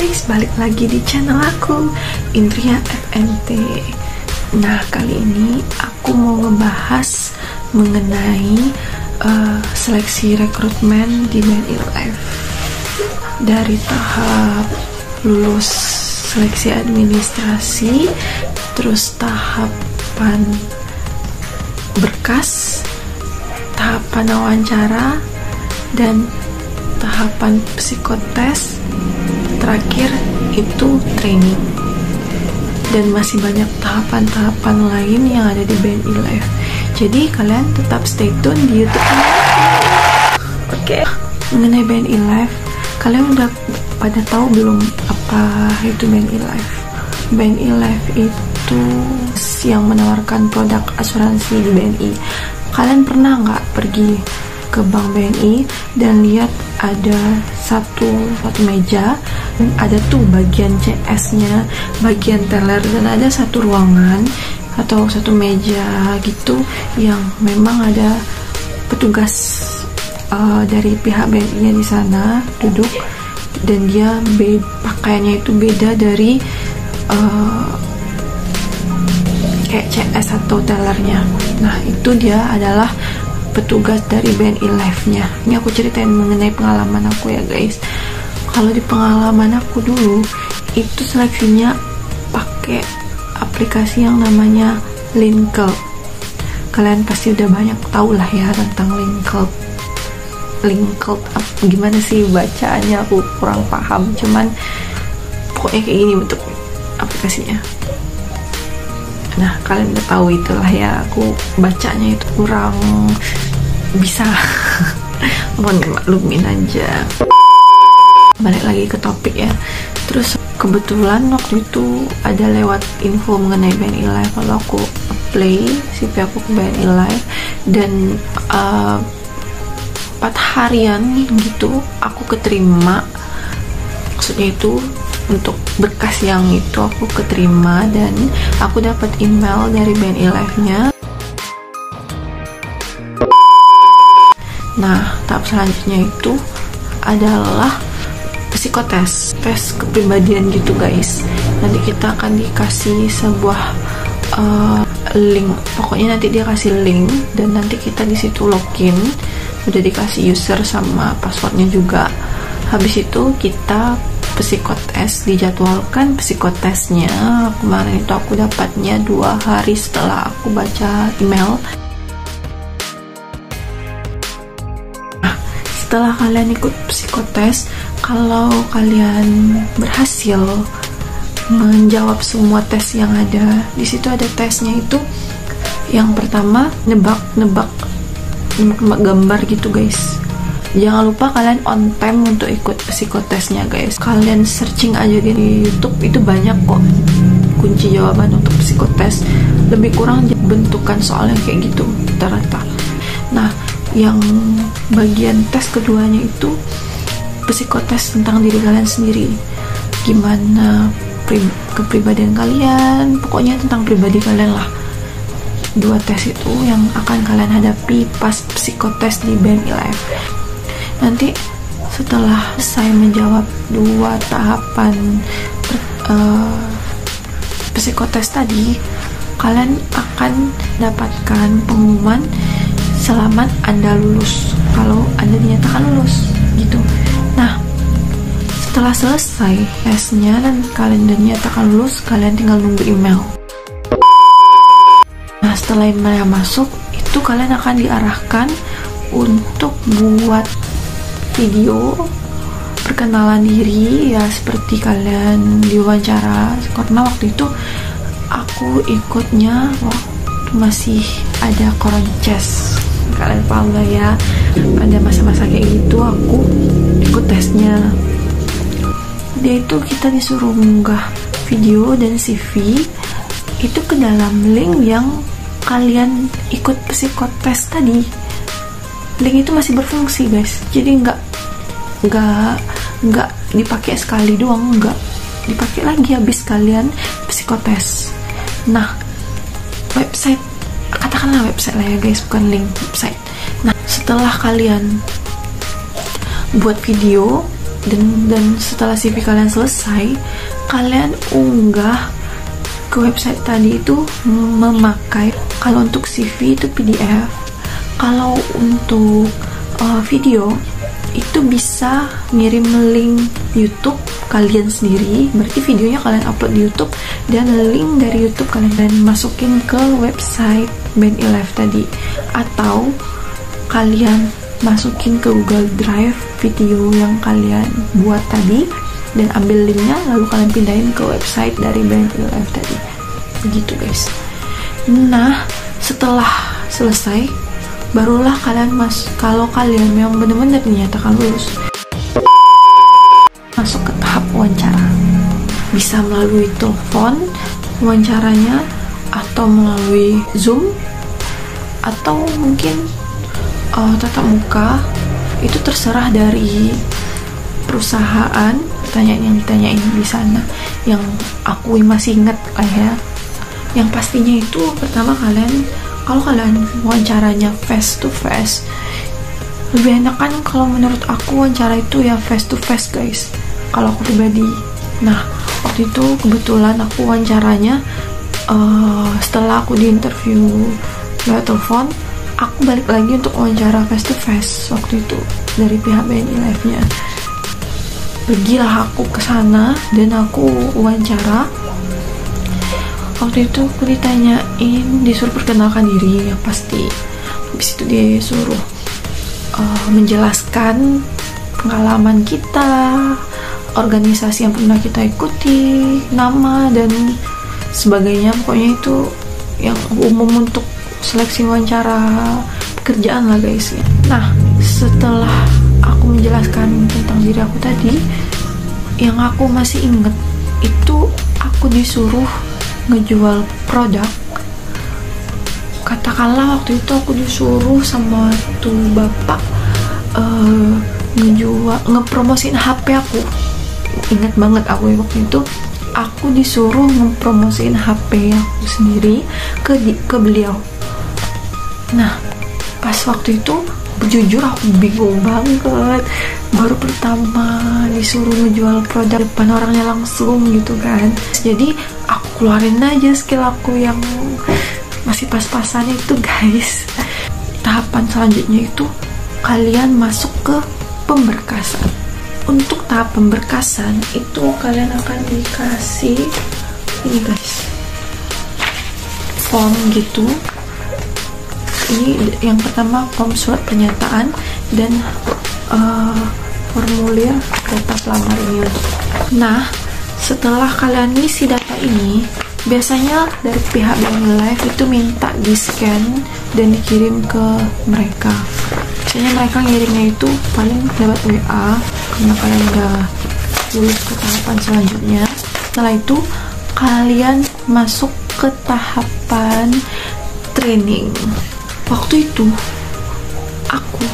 guys, balik lagi di channel aku, Indria FNT. Nah, kali ini aku mau ngebahas mengenai seleksi rekrutmen di BNI Live. Dari tahap lulus seleksi administrasi, terus tahapan berkas, tahapan wawancara, dan tahapan psikotes, terakhir itu training, dan masih banyak tahapan-tahapan lain yang ada di BNI Live. Jadi kalian tetap stay tune di YouTube ini. Oke. Mengenai BNI Live, kalian udah pada tahu belum apa itu BNI Live? BNI Live itu yang menawarkan produk asuransi di BNI. Kalian pernah nggak pergi ke bank BNI dan lihat ada satu meja, ada tuh bagian CS-nya, bagian teller, dan ada satu ruangan atau satu meja gitu yang memang ada petugas dari pihak BNI-nya di sana duduk, dan dia pakaiannya itu beda dari kayak CS atau tellernya. Nah, itu dia adalah petugas dari BNI Live-nya. Ini aku ceritain mengenai pengalaman aku ya guys. Kalau di pengalaman aku dulu, itu seleksinya pakai aplikasi yang namanya Linkel. Kalian pasti udah banyak tahu lah ya tentang Linkel. Gimana sih bacaannya, aku kurang paham, cuman pokoknya kayak gini bentuk aplikasinya. Nah, kalian udah tahu itulah ya, aku bacanya itu kurang bisa. Mohon dimaklumin aja. Balik lagi ke topik ya. Terus kebetulan waktu itu ada lewat info mengenai BNI Live, kalau aku apply CV aku ke BNI Live, dan 4 harian gitu aku keterima. Maksudnya itu untuk berkas yang itu aku keterima, dan aku dapat email dari BNI Live-nya. Nah, tahap selanjutnya itu adalah psikotes, tes kepribadian gitu guys. Nanti kita akan dikasih sebuah link, pokoknya nanti dia kasih link, dan nanti kita di situ login, udah dikasih user sama passwordnya juga. Habis itu kita psikotes, dijadwalkan psikotesnya. Kemarin itu aku dapatnya 2 hari setelah aku baca email. Nah, setelah kalian ikut psikotes, kalau kalian berhasil menjawab semua tes yang ada di situ, ada tesnya itu yang pertama nebak gambar gitu guys. Jangan lupa kalian on time untuk ikut psikotesnya guys. Kalian searching aja di YouTube, itu banyak kok kunci jawaban untuk psikotes. Lebih kurang bentukan soalnya kayak gitu rata-rata. Nah, yang bagian tes keduanya itu psikotes tentang diri kalian sendiri. Gimana kepribadian kalian, pokoknya tentang pribadi kalian lah. 2 tes itu yang akan kalian hadapi pas psikotes di BNI Live. Nanti setelah saya menjawab 2 tahapan psikotes tadi, kalian akan dapatkan pengumuman selamat Anda lulus, kalau Anda dinyatakan lulus gitu. Nah, setelah selesai tesnya dan kalian dinyatakan lulus, kalian tinggal nunggu email. Nah, setelah email masuk, itu kalian akan diarahkan untuk buat video perkenalan diri ya, seperti kalian diwawancara. Karena waktu itu aku ikutnya waktu masih ada koronces, kalian paham gak ya, ada masa-masa kayak gitu. Aku ikut tesnya, dia itu kita disuruh mengunggah video dan CV itu ke dalam link yang kalian ikut psikotes tadi. Link itu masih berfungsi guys, jadi nggak dipakai sekali doang, nggak dipakai lagi habis kalian psikotes. Nah, website, katakanlah website lah ya guys, bukan link, website. Nah, setelah kalian buat video dan setelah CV kalian selesai, kalian unggah ke website tadi itu memakai, kalau untuk CV itu PDF, kalau untuk video itu bisa ngirim link YouTube kalian sendiri, berarti videonya kalian upload di YouTube dan link dari YouTube kalian masukin ke website Band11 tadi, atau kalian masukin ke Google Drive video yang kalian buat tadi dan ambil linknya, lalu kalian pindahin ke website dari Band11 tadi, begitu guys. Nah, setelah selesai barulah kalian kalau kalian memang benar-benar dinyatakan lulus, masuk ke tahap wawancara. Bisa melalui telepon wawancaranya, atau melalui Zoom, atau mungkin tatap muka. Itu terserah dari perusahaan, pertanyaan yang ditanyain di sana. Yang aku masih ingat ya, yang pastinya itu pertama, kalau kalian wawancaranya face to face, lebih enak kan kalau menurut aku wawancara itu ya face to face guys, kalau aku pribadi. Nah, waktu itu kebetulan aku wawancaranya setelah aku di interview lewat telepon, aku balik lagi untuk wawancara face to face waktu itu dari pihak Band11 nya. Pergilah aku ke sana dan aku wawancara. Waktu itu aku ditanyain, disuruh perkenalkan diri yang pasti. Habis itu disuruh menjelaskan pengalaman kita, organisasi yang pernah kita ikuti, nama dan sebagainya. Pokoknya itu yang umum untuk seleksi wawancara pekerjaan lah guys. Nah, setelah aku menjelaskan tentang diri aku tadi, yang aku masih inget itu aku disuruh ngejual produk. Katakanlah waktu itu aku disuruh sama tuh bapak ngepromosin HP aku. Ingat banget aku waktu itu aku disuruh ngepromosin HP aku sendiri ke beliau. Nah, pas waktu itu jujur aku bingung banget, baru pertama disuruh ngejual produk depan orangnya langsung gitu kan. Jadi aku keluarin aja skill aku yang masih pas-pasan itu guys. Tahapan selanjutnya itu kalian masuk ke pemberkasan. Untuk tahap pemberkasan itu kalian akan dikasih ini guys, form gitu. Ini yang pertama form surat pernyataan dan formulir data pelamar ini. Nah, setelah kalian ngisi data ini, biasanya dari pihak Band11 itu minta di scan dan dikirim ke mereka. Biasanya mereka ngirimnya itu paling lewat WA karena kalian udah lulus ke tahapan selanjutnya. Setelah itu kalian masuk ke tahapan training. Waktu itu aku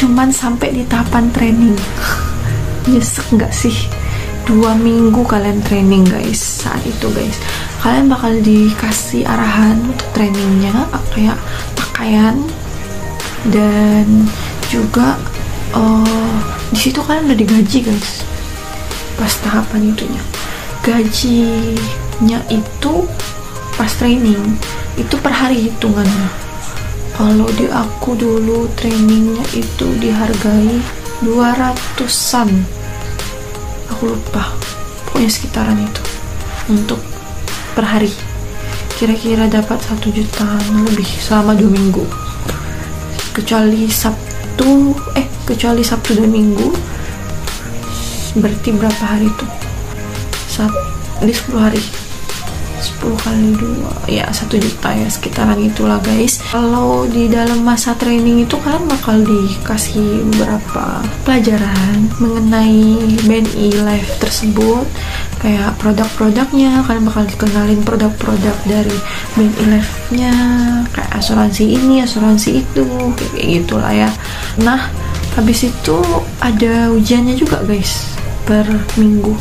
cuman sampai di tahapan training. Nyesek nggak sih? 2 minggu kalian training guys. Saat itu guys, kalian bakal dikasih arahan untuk trainingnya, kayak pakaian dan juga di situ kalian udah digaji guys. Pas tahapan itunya, gajinya itu pas training itu per hari hitungannya. Kalau di aku dulu trainingnya itu dihargai 200-an, aku lupa, pokoknya sekitaran itu untuk per hari. Kira-kira dapat 1 juta lebih selama 2 minggu, kecuali Sabtu dan Minggu. Berarti berapa hari itu? Di 10 hari, 10 kali 2 ya 1 juta ya, sekitaran itulah guys. Kalau di dalam masa training itu kalian bakal dikasih beberapa pelajaran mengenai Band11 tersebut, kayak produk-produknya. Kalian bakal dikenalin produk-produk dari Band11 nya, kayak asuransi ini, asuransi itu, kayak gitulah ya. Nah, habis itu ada ujiannya juga guys per minggu.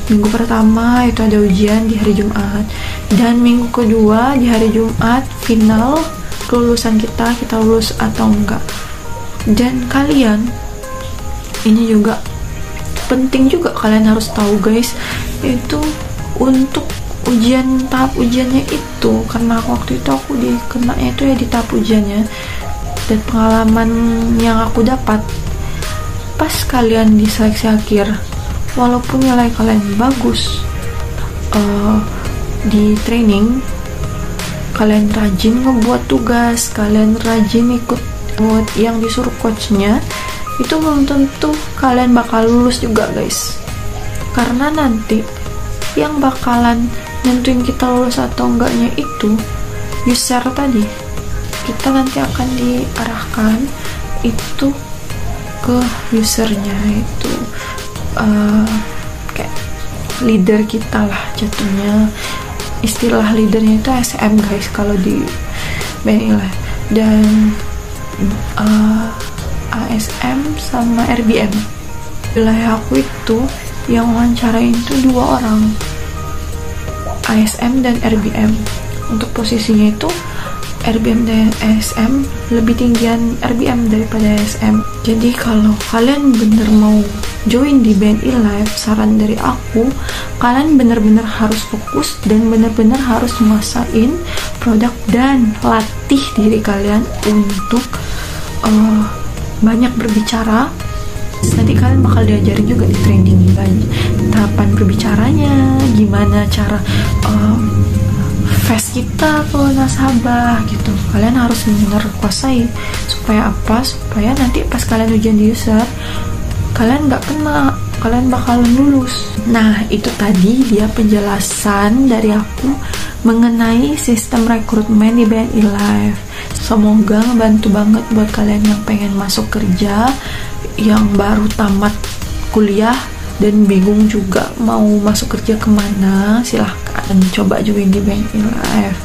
Minggu pertama itu ada ujian di hari Jumat, dan minggu kedua di hari Jumat final kelulusan kita lulus atau enggak. Dan kalian ini juga penting juga kalian harus tahu guys, itu untuk tahap ujiannya itu, karena waktu itu aku dikenanya itu ya di tahap ujiannya. Dan pengalaman yang aku dapat pas kalian di seleksi akhir, walaupun nilai kalian bagus di training, kalian rajin ngebuat tugas, kalian rajin ikut yang disuruh coachnya, itu belum tentu kalian bakal lulus juga guys. Karena nanti yang bakalan nentuin kita lulus atau enggaknya itu user tadi. Kita nanti akan diarahkan itu ke usernya, itu kayak leader kita lah jatuhnya. Istilah leadernya itu SM guys kalau di BNI. Dan ASM sama RBM. Wilayah aku itu yang wawancarain itu 2 orang, ASM dan RBM. Untuk posisinya itu RBM dan ASM lebih tinggian RBM daripada ASM. Jadi kalau kalian bener mau join di BNI Live, saran dari aku, kalian bener-bener harus fokus dan bener-bener harus nguasain produk dan latih diri kalian untuk banyak berbicara. Nanti kalian bakal diajarin juga di training tahapan berbicaranya, gimana cara face kita ke nasabah gitu. Kalian harus benar kuasai. Supaya apa? Supaya nanti pas kalian ujian di user, kalian nggak kena, kalian bakalan lulus. Nah, itu tadi dia penjelasan dari aku mengenai sistem rekrutmen di BNI Live. Semoga ngebantu banget buat kalian yang pengen masuk kerja, yang baru tamat kuliah dan bingung juga mau masuk kerja kemana. Silahkan coba join di BNI Live.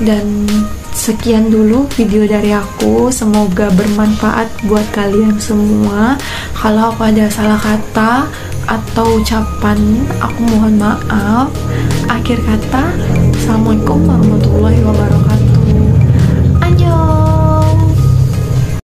Dan sekian dulu video dari aku, semoga bermanfaat buat kalian semua. Kalau aku ada salah kata atau ucapan, aku mohon maaf. Akhir kata, assalamualaikum warahmatullahi wabarakatuh.